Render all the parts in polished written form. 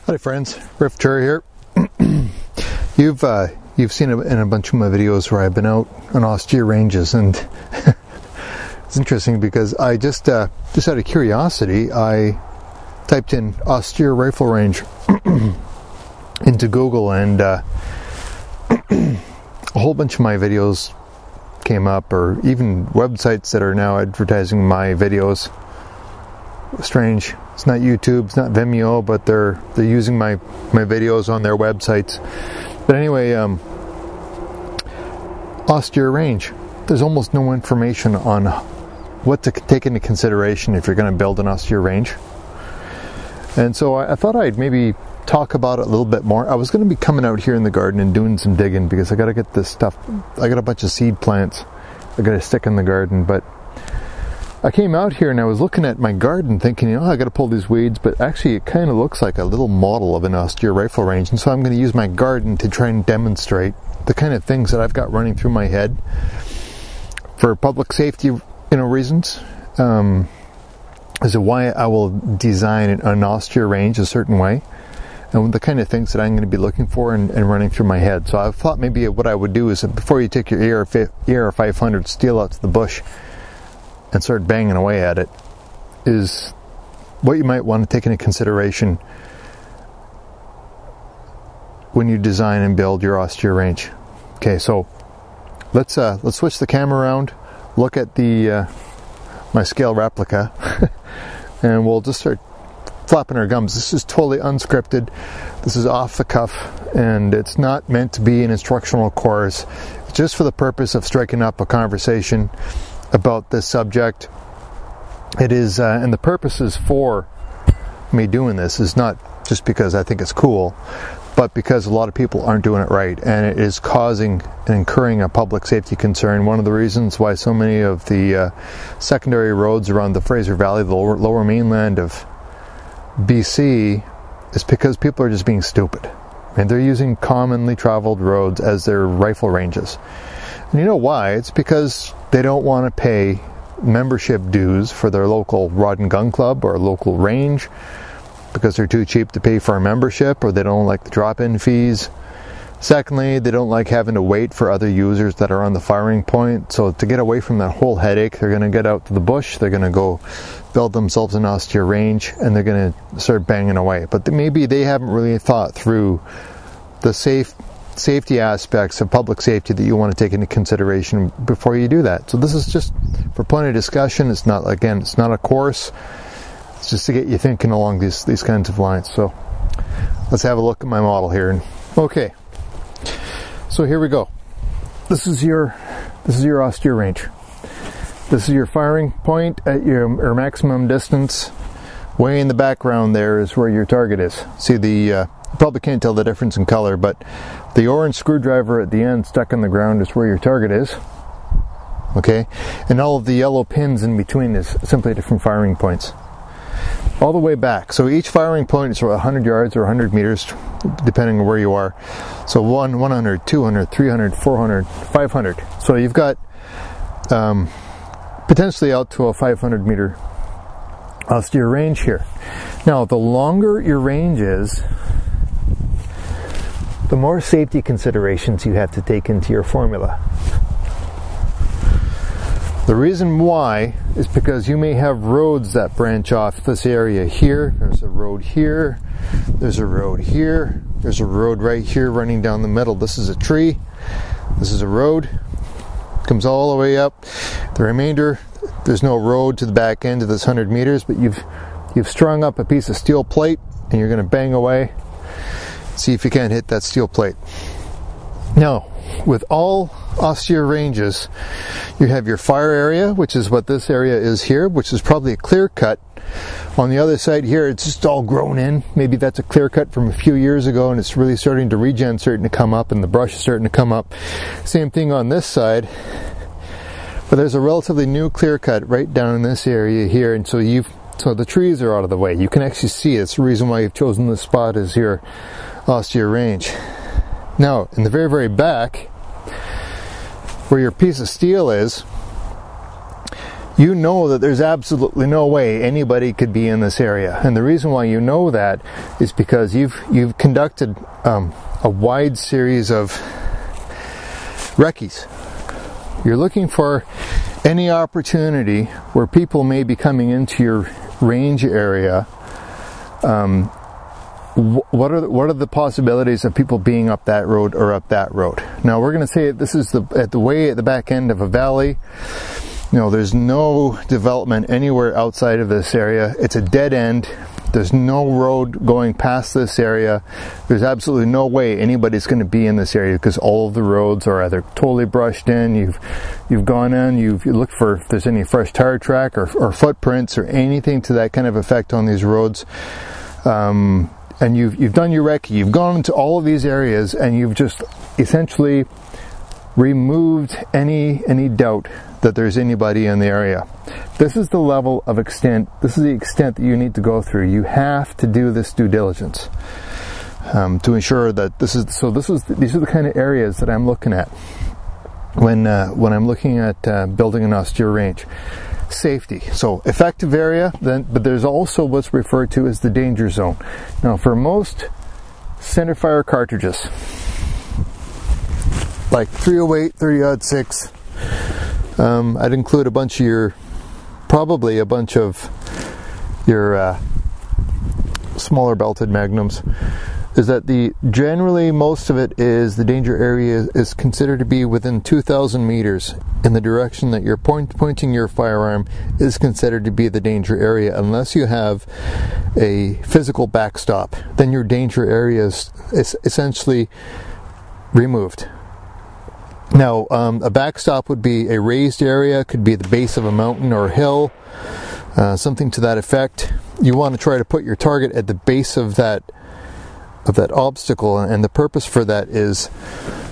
Hi friends, Riflechair here. You've seen it in a bunch of my videos where I've been out on austere ranges, and it's interesting because I just out of curiosity, I typed in austere rifle range into Google, and a whole bunch of my videos came up, or even websites that are now advertising my videos. Strange. It's not YouTube, it's not Vimeo, but they're using my videos on their websites. But anyway, austere range. There's almost no information on what to take into consideration if you're going to build an austere range. And so I thought I'd maybe talk about it a little bit more. I was going to be coming out here in the garden and doing some digging because I got to get this stuff. I got a bunch of seed plants I got to stick in the garden, but I came out here and I was looking at my garden thinking, I got to pull these weeds, but actually it kind of looks like a little model of an austere rifle range, and so I'm going to use my garden to try and demonstrate the kind of things that I've got running through my head for public safety, reasons, as to why I will design an austere range a certain way, and the kind of things that I'm going to be looking for and running through my head. So I thought maybe what I would do is that before you take your AR 500 steel out to the bush and start banging away at it, is what you might want to take into consideration when you design and build your austere range. Okay, so let's switch the camera around, look at the my scale replica, and we'll just start flapping our gums. This is totally unscripted. This is off the cuff, and it's not meant to be an instructional course. It's just for the purpose of striking up a conversation about this subject. It is, and the purposes for me doing this is not just because I think it's cool, but because a lot of people aren't doing it right, and it is causing and incurring a public safety concern. One of the reasons why so many of the secondary roads around the Fraser Valley, the lower mainland of BC, is because people are just being stupid, and they're using commonly traveled roads as their rifle ranges. And you know why? It's because they don't want to pay membership dues for their local rod and gun club or local range, because they're too cheap to pay for a membership, or they don't like the drop-in fees. Secondly, they don't like having to wait for other users that are on the firing point. So to get away from that whole headache, they're going to get out to the bush, they're going to go build themselves an austere range, and they're going to start banging away. But maybe they haven't really thought through the safety aspects of public safety that you want to take into consideration before you do that. So this is just for point of discussion. It's not, again, it's not a course. It's just to get you thinking along these kinds of lines. So let's have a look at my model here. Okay, so here we go. This is your austere range. This is your firing point at your maximum distance. Way in the background there is where your target is. See, you probably can't tell the difference in color, but the orange screwdriver at the end stuck in the ground is where your target is. Okay, and all of the yellow pins in between is simply different firing points. All the way back. So each firing point is 100 yards or 100 meters, depending on where you are. So 100, 200, 300, 400, 500. So you've got potentially out to a 500 meter austere range here. Now, the longer your range is, the more safety considerations you have to take into your formula. The reason why is because you may have roads that branch off this area here. There's a road here, there's a road here, there's a road right here running down the middle. This is a tree, this is a road, comes all the way up. The remainder, there's no road to the back end of this 100 meters, but you've strung up a piece of steel plate, and you're going to bang away. See if you can't hit that steel plate. Now, with all austere ranges, you have your fire area, which is what this area is here, which is probably a clear cut. On the other side here, it's just all grown in. Maybe that's a clear cut from a few years ago, and it's really starting to regen, starting to come up, and the brush is starting to come up. Same thing on this side, but there's a relatively new clear cut right down in this area here, and so the trees are out of the way. You can actually see it. It's the reason why you've chosen this spot as your austere range. Now, in the very, very back, where your piece of steel is, you know that there's absolutely no way anybody could be in this area. And the reason why you know that is because you've conducted a wide series of recce's. You're looking for any opportunity where people may be coming into your range area. What are the possibilities of people being up that road or up that road? Now we're going to say this is at the back end of a valley. You know, there's no development anywhere outside of this area. It's a dead end. There's no road going past this area. There's absolutely no way anybody's going to be in this area because all of the roads are either totally brushed in. You've gone in. You looked for if there's any fresh tire track or footprints or anything to that kind of effect on these roads. And you've done your recce. You've gone into all of these areas and you've just essentially removed any doubt that there's anybody in the area. This is the level of extent, this is the extent that you need to go through. You have to do this due diligence to ensure that these are the kind of areas that I'm looking at when I'm looking at building an austere range. Safety, so effective area, but there's also what's referred to as the danger zone. Now for most centerfire cartridges, like 308, 30-06, I'd include probably a bunch of your smaller belted magnums, is that generally most of it is the danger area is considered to be within 2,000 meters in the direction that you're pointing your firearm is considered to be the danger area. Unless you have a physical backstop, then your danger area is essentially removed. Now, a backstop would be a raised area, could be the base of a mountain or a hill, something to that effect. You want to try to put your target at the base of that obstacle, and the purpose for that is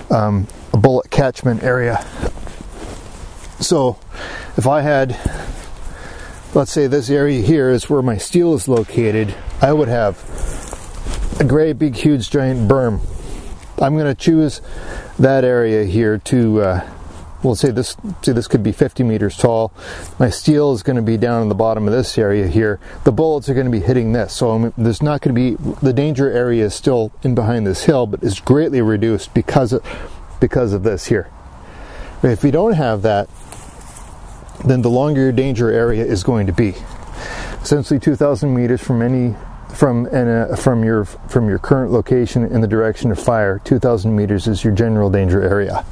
a bullet catchment area. So, if I had, let's say this area here is where my steel is located, I would have a great big huge giant berm. I'm going to choose that area here to, we'll say this could be 50 meters tall. My steel is going to be down in the bottom of this area here. The bullets are going to be hitting this. So there's not going to be, the danger area is still in behind this hill, but it's greatly reduced because of this here. If you don't have that, then the longer your danger area is going to be. Essentially 2,000 meters from your current location in the direction of fire. 2,000 meters is your general danger area.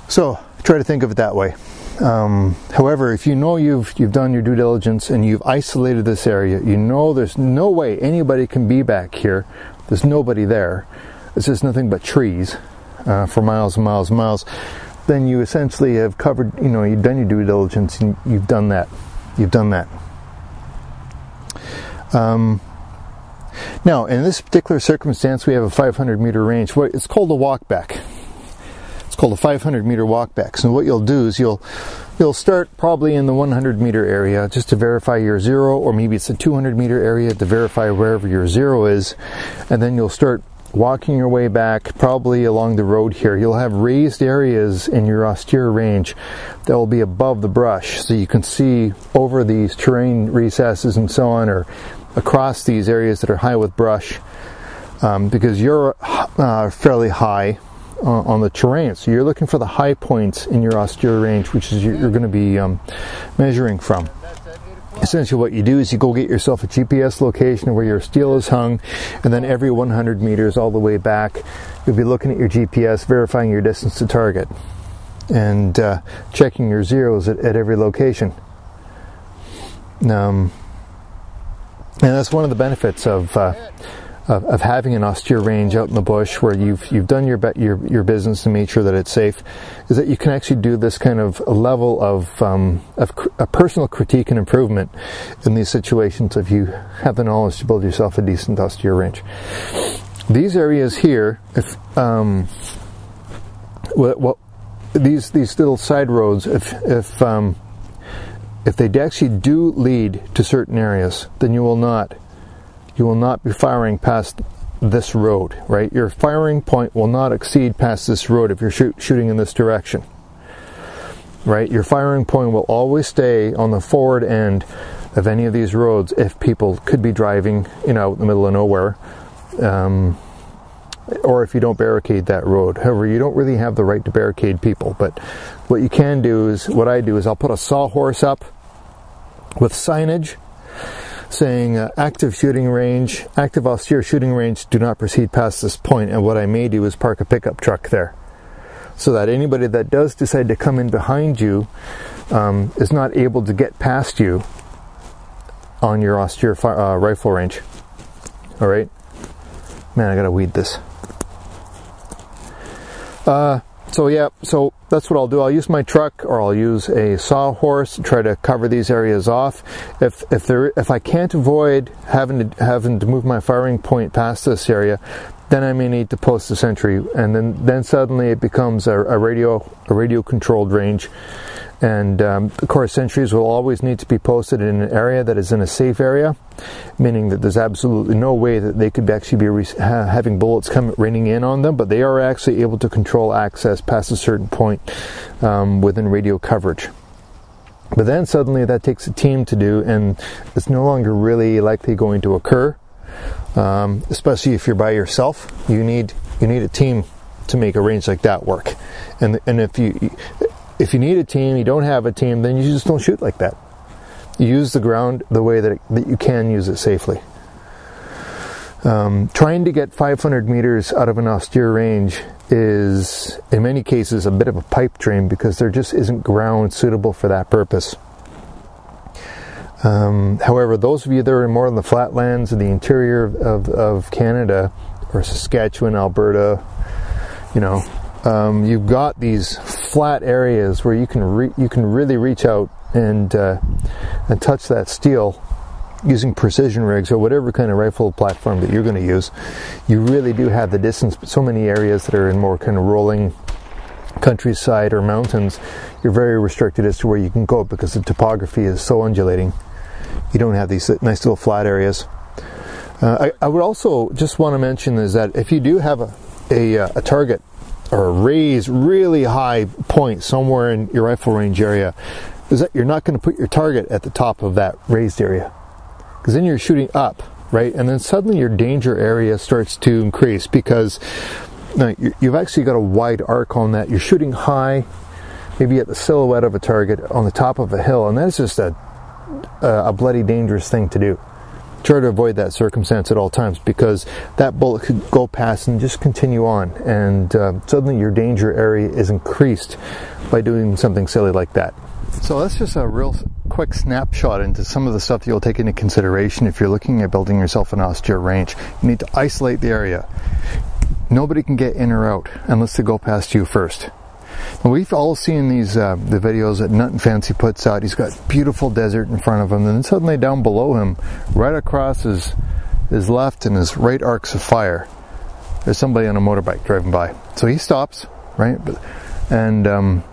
So try to think of it that way. However, if you know you've done your due diligence and you've isolated this area, you know there's no way anybody can be back here. There's nobody there. It's just nothing but trees for miles and miles and miles. Then you essentially have covered. You know, you've done your due diligence and you've done that. You've done that. Now, in this particular circumstance, we have a 500 meter range. It's called a walk back. It's called a 500 meter walk back. So what you'll do is you'll start probably in the 100 meter area just to verify your zero, or maybe it's a 200 meter area to verify wherever your zero is, and then you'll start walking your way back, probably along the road here. You'll have raised areas in your austere range that will be above the brush, so you can see over these terrain recesses and so on, or across these areas that are high with brush, because you're fairly high on the terrain. So you're looking for the high points in your austere range, which is you're going to be measuring from. Essentially what you do is you go get yourself a GPS location where your steel is hung, and then every 100 meters all the way back you'll be looking at your GPS, verifying your distance to target, and checking your zeros at every location. And that's one of the benefits of having an austere range out in the bush, where you've done your business and made sure that it's safe, is that you can actually do this kind of a level of a personal critique and improvement in these situations if you have the knowledge to build yourself a decent austere range. These areas here, these little side roads, if they actually do lead to certain areas, then you will not be firing past this road, right? Your firing point will not exceed past this road if you're shooting in this direction. right? Your firing point will always stay on the forward end of any of these roads if people could be driving, you know, out in the middle of nowhere, or if you don't barricade that road. However, you don't really have the right to barricade people, but what you can do is, what I do is I'll put a sawhorse up with signage saying active shooting range, active austere shooting range, do not proceed past this point. And what I may do is park a pickup truck there, so that anybody that does decide to come in behind you is not able to get past you on your austere rifle range. All right, man, I gotta weed this. So yeah, so that's what I'll do. I'll use my truck, or I'll use a sawhorse to try to cover these areas off. If I can't avoid having to move my firing point past this area, then I may need to post a sentry, and then suddenly it becomes a radio controlled range. And of course, sentries will always need to be posted in an area that is in a safe area, meaning that there's absolutely no way that they could actually be having bullets raining in on them, but they are actually able to control access past a certain point within radio coverage. But then suddenly that takes a team to do, and it's no longer really likely going to occur, especially if you're by yourself. You need a team to make a range like that work. And if you need a team, you don't have a team, then you just don't shoot like that. You use the ground the way that you can use it safely. Trying to get 500 meters out of an austere range is, in many cases, a bit of a pipe dream, because there just isn't ground suitable for that purpose. However, those of you that are more in the flatlands in the interior of Canada, or Saskatchewan, Alberta, you know, you've got these flat areas where you can really reach out and touch that steel using precision rigs or whatever kind of rifle platform that you're going to use. You really do have the distance, but so many areas that are in more kind of rolling countryside or mountains, you're very restricted as to where you can go, because the topography is so undulating. You don't have these nice little flat areas. I would also just want to mention is that if you do have a target or a raised really high point somewhere in your rifle range area, is that you're not going to put your target at the top of that raised area, because then you're shooting up, right? And then suddenly your danger area starts to increase, because now you've actually got a wide arc on that. You're shooting high, maybe at the silhouette of a target on the top of a hill, and that's just a bloody dangerous thing to do. Try to avoid that circumstance at all times, because that bullet could go past and just continue on, and suddenly your danger area is increased by doing something silly like that. So that's just a real quick snapshot into some of the stuff that you'll take into consideration if you're looking at building yourself an austere range. You need to isolate the area. Nobody can get in or out unless they go past you first. Now, we've all seen these the videos that Nut and Fancy puts out. He's got beautiful desert in front of him, and then suddenly down below him, right across his left and his right arcs of fire, there's somebody on a motorbike driving by. So he stops, right? And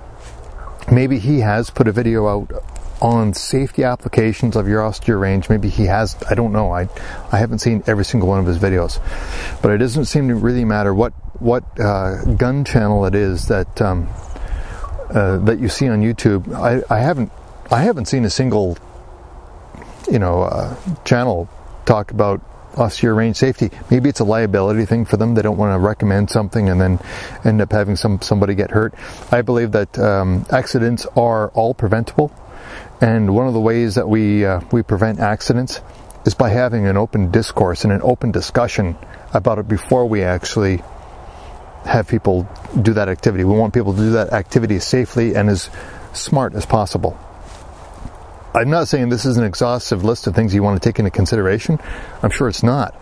maybe he has put a video out on safety applications of your austere range. Maybe he has, I don't know. I haven't seen every single one of his videos, but it doesn't seem to really matter what gun channel it is that that you see on YouTube. I haven't seen a single channel talk about austere range safety. Maybe it's a liability thing for them. They don't want to recommend something and then end up having somebody get hurt. I believe that accidents are all preventable, and one of the ways that we prevent accidents is by having an open discourse and an open discussion about it before we actually have people do that activity. We want people to do that activity safely and as smart as possible. I'm not saying this is an exhaustive list of things you want to take into consideration. I'm sure it's not.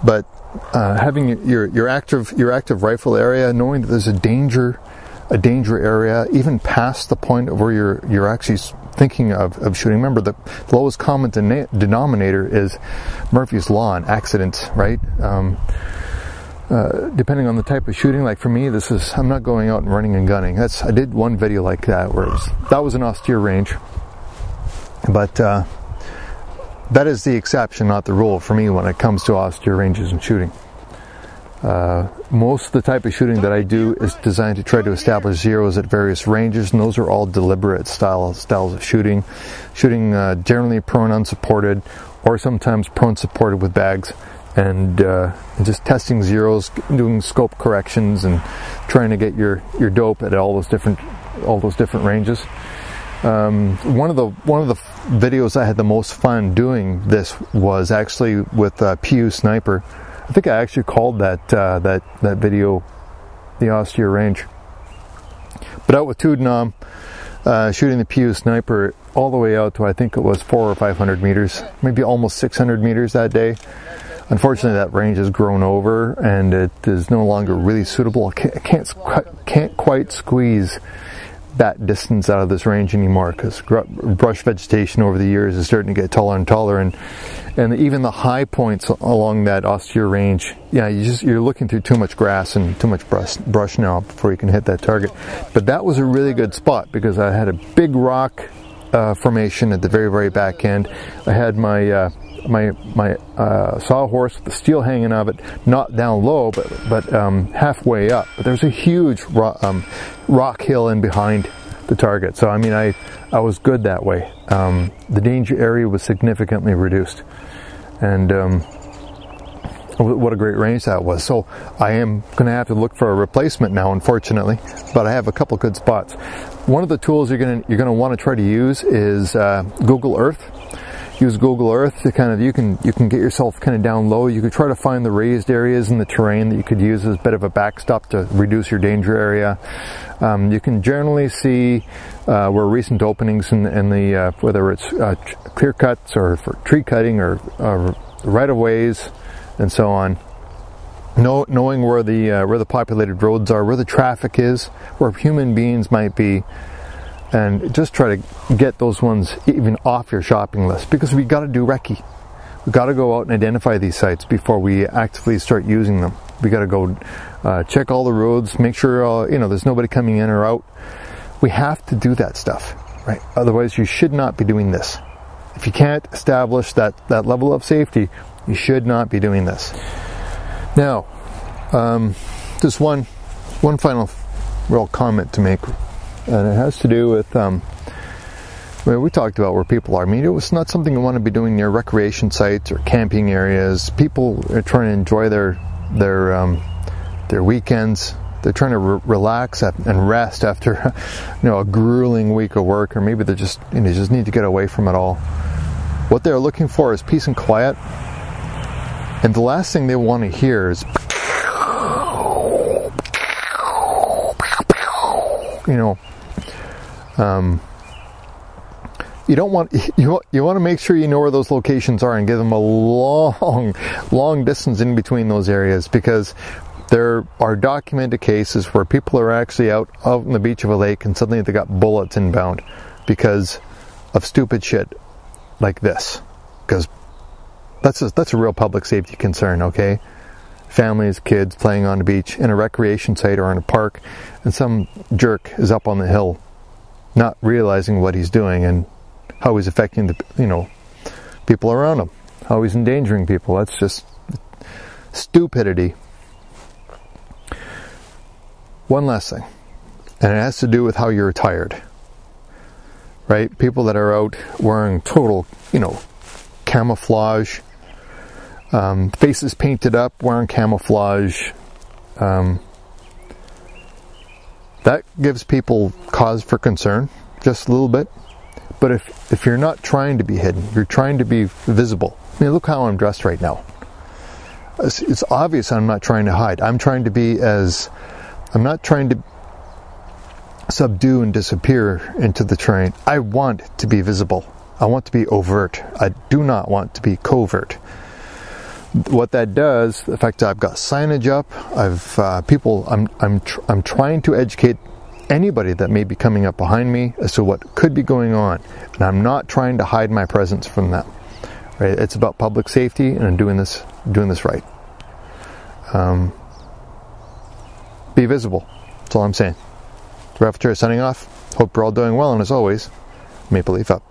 But having your active rifle area, knowing that there's a danger area, even past the point of where you're actually thinking of shooting. Remember, the lowest common denominator is Murphy's Law in accidents, right? Depending on the type of shooting, like for me, I'm not going out and running and gunning. I did one video like that where that was an austere range, but that is the exception, not the rule for me when it comes to austere ranges and shooting. Most of the type of shooting that I do is designed to try to establish zeros at various ranges, and those are all deliberate styles of shooting. Shooting generally prone unsupported, or sometimes prone supported with bags, and just testing zeros, doing scope corrections, and trying to get your dope at all those different ranges. One of the videos I had the most fun doing this was actually with PU Sniper. I think I actually called that video the Austere range. But out with Tudenom, shooting the PU Sniper all the way out to, I think it was 400 or 500 meters, maybe almost 600 meters that day. Unfortunately, that range has grown over and it is no longer really suitable. I can't quite squeeze that distance out of this range anymore, because brush vegetation over the years is starting to get taller and taller, and even the high points along that Austere range, yeah, you're looking through too much grass and too much brush now before you can hit that target. But that was a really good spot because I had a big rock formation at the very back end. I had my sawhorse with the steel hanging out of it, not down low, but halfway up. But there's a huge rock hill in behind the target. So I mean, I was good that way. The danger area was significantly reduced, and what a great range that was. So I am going to have to look for a replacement now, unfortunately, but I have a couple good spots. One of the tools you're going to want to try to use is Google Earth. Use Google Earth to kind of, you can get yourself kind of down low. You could try to find the raised areas in the terrain that you could use as a bit of a backstop to reduce your danger area. You can generally see where recent openings in the whether it's clear cuts or for tree cutting or right of ways and so on. Knowing where the populated roads are, where the traffic is, where human beings might be. And just try to get those ones even off your shopping list, because we got to do recce. We got to go out and identify these sites before we actively start using them. We got to go check all the roads, make sure there's nobody coming in or out. We have to do that stuff, right? Otherwise, you should not be doing this. If you can't establish that level of safety, you should not be doing this. Now, just one final real comment to make. And it has to do with, we talked about where people are. I mean, it's not something you want to be doing near recreation sites or camping areas. People are trying to enjoy their weekends. They're trying to relax and rest after, a grueling week of work, or maybe they just need to get away from it all. What they're looking for is peace and quiet. And the last thing they want to hear is, you want to make sure you know where those locations are and give them a long distance in between those areas, because there are documented cases where people are actually out on the beach of a lake and suddenly they got bullets inbound because of stupid shit like this. Because that's a real public safety concern, okay? Families, kids playing on the beach in a recreation site or in a park, and some jerk is up on the hill not realizing what he's doing and how he's affecting the people around him, how he's endangering people. That's just stupidity. One last thing, and it has to do with how you're attired, right? People that are out wearing total camouflage, faces painted up, wearing camouflage, that gives people cause for concern, just a little bit. But if you're not trying to be hidden, you're trying to be visible. I mean, look how I'm dressed right now. It's obvious I'm not trying to hide. I'm not trying to subdue and disappear into the terrain. I want to be visible. I want to be overt. I do not want to be covert. What that does, the fact that I've got signage up, I'm trying to educate anybody that may be coming up behind me as to what could be going on, and I'm not trying to hide my presence from them. Right? It's about public safety, and I'm doing this right. Be visible. That's all I'm saying. Riflechair signing off. Hope you're all doing well, and as always, Maple Leaf up.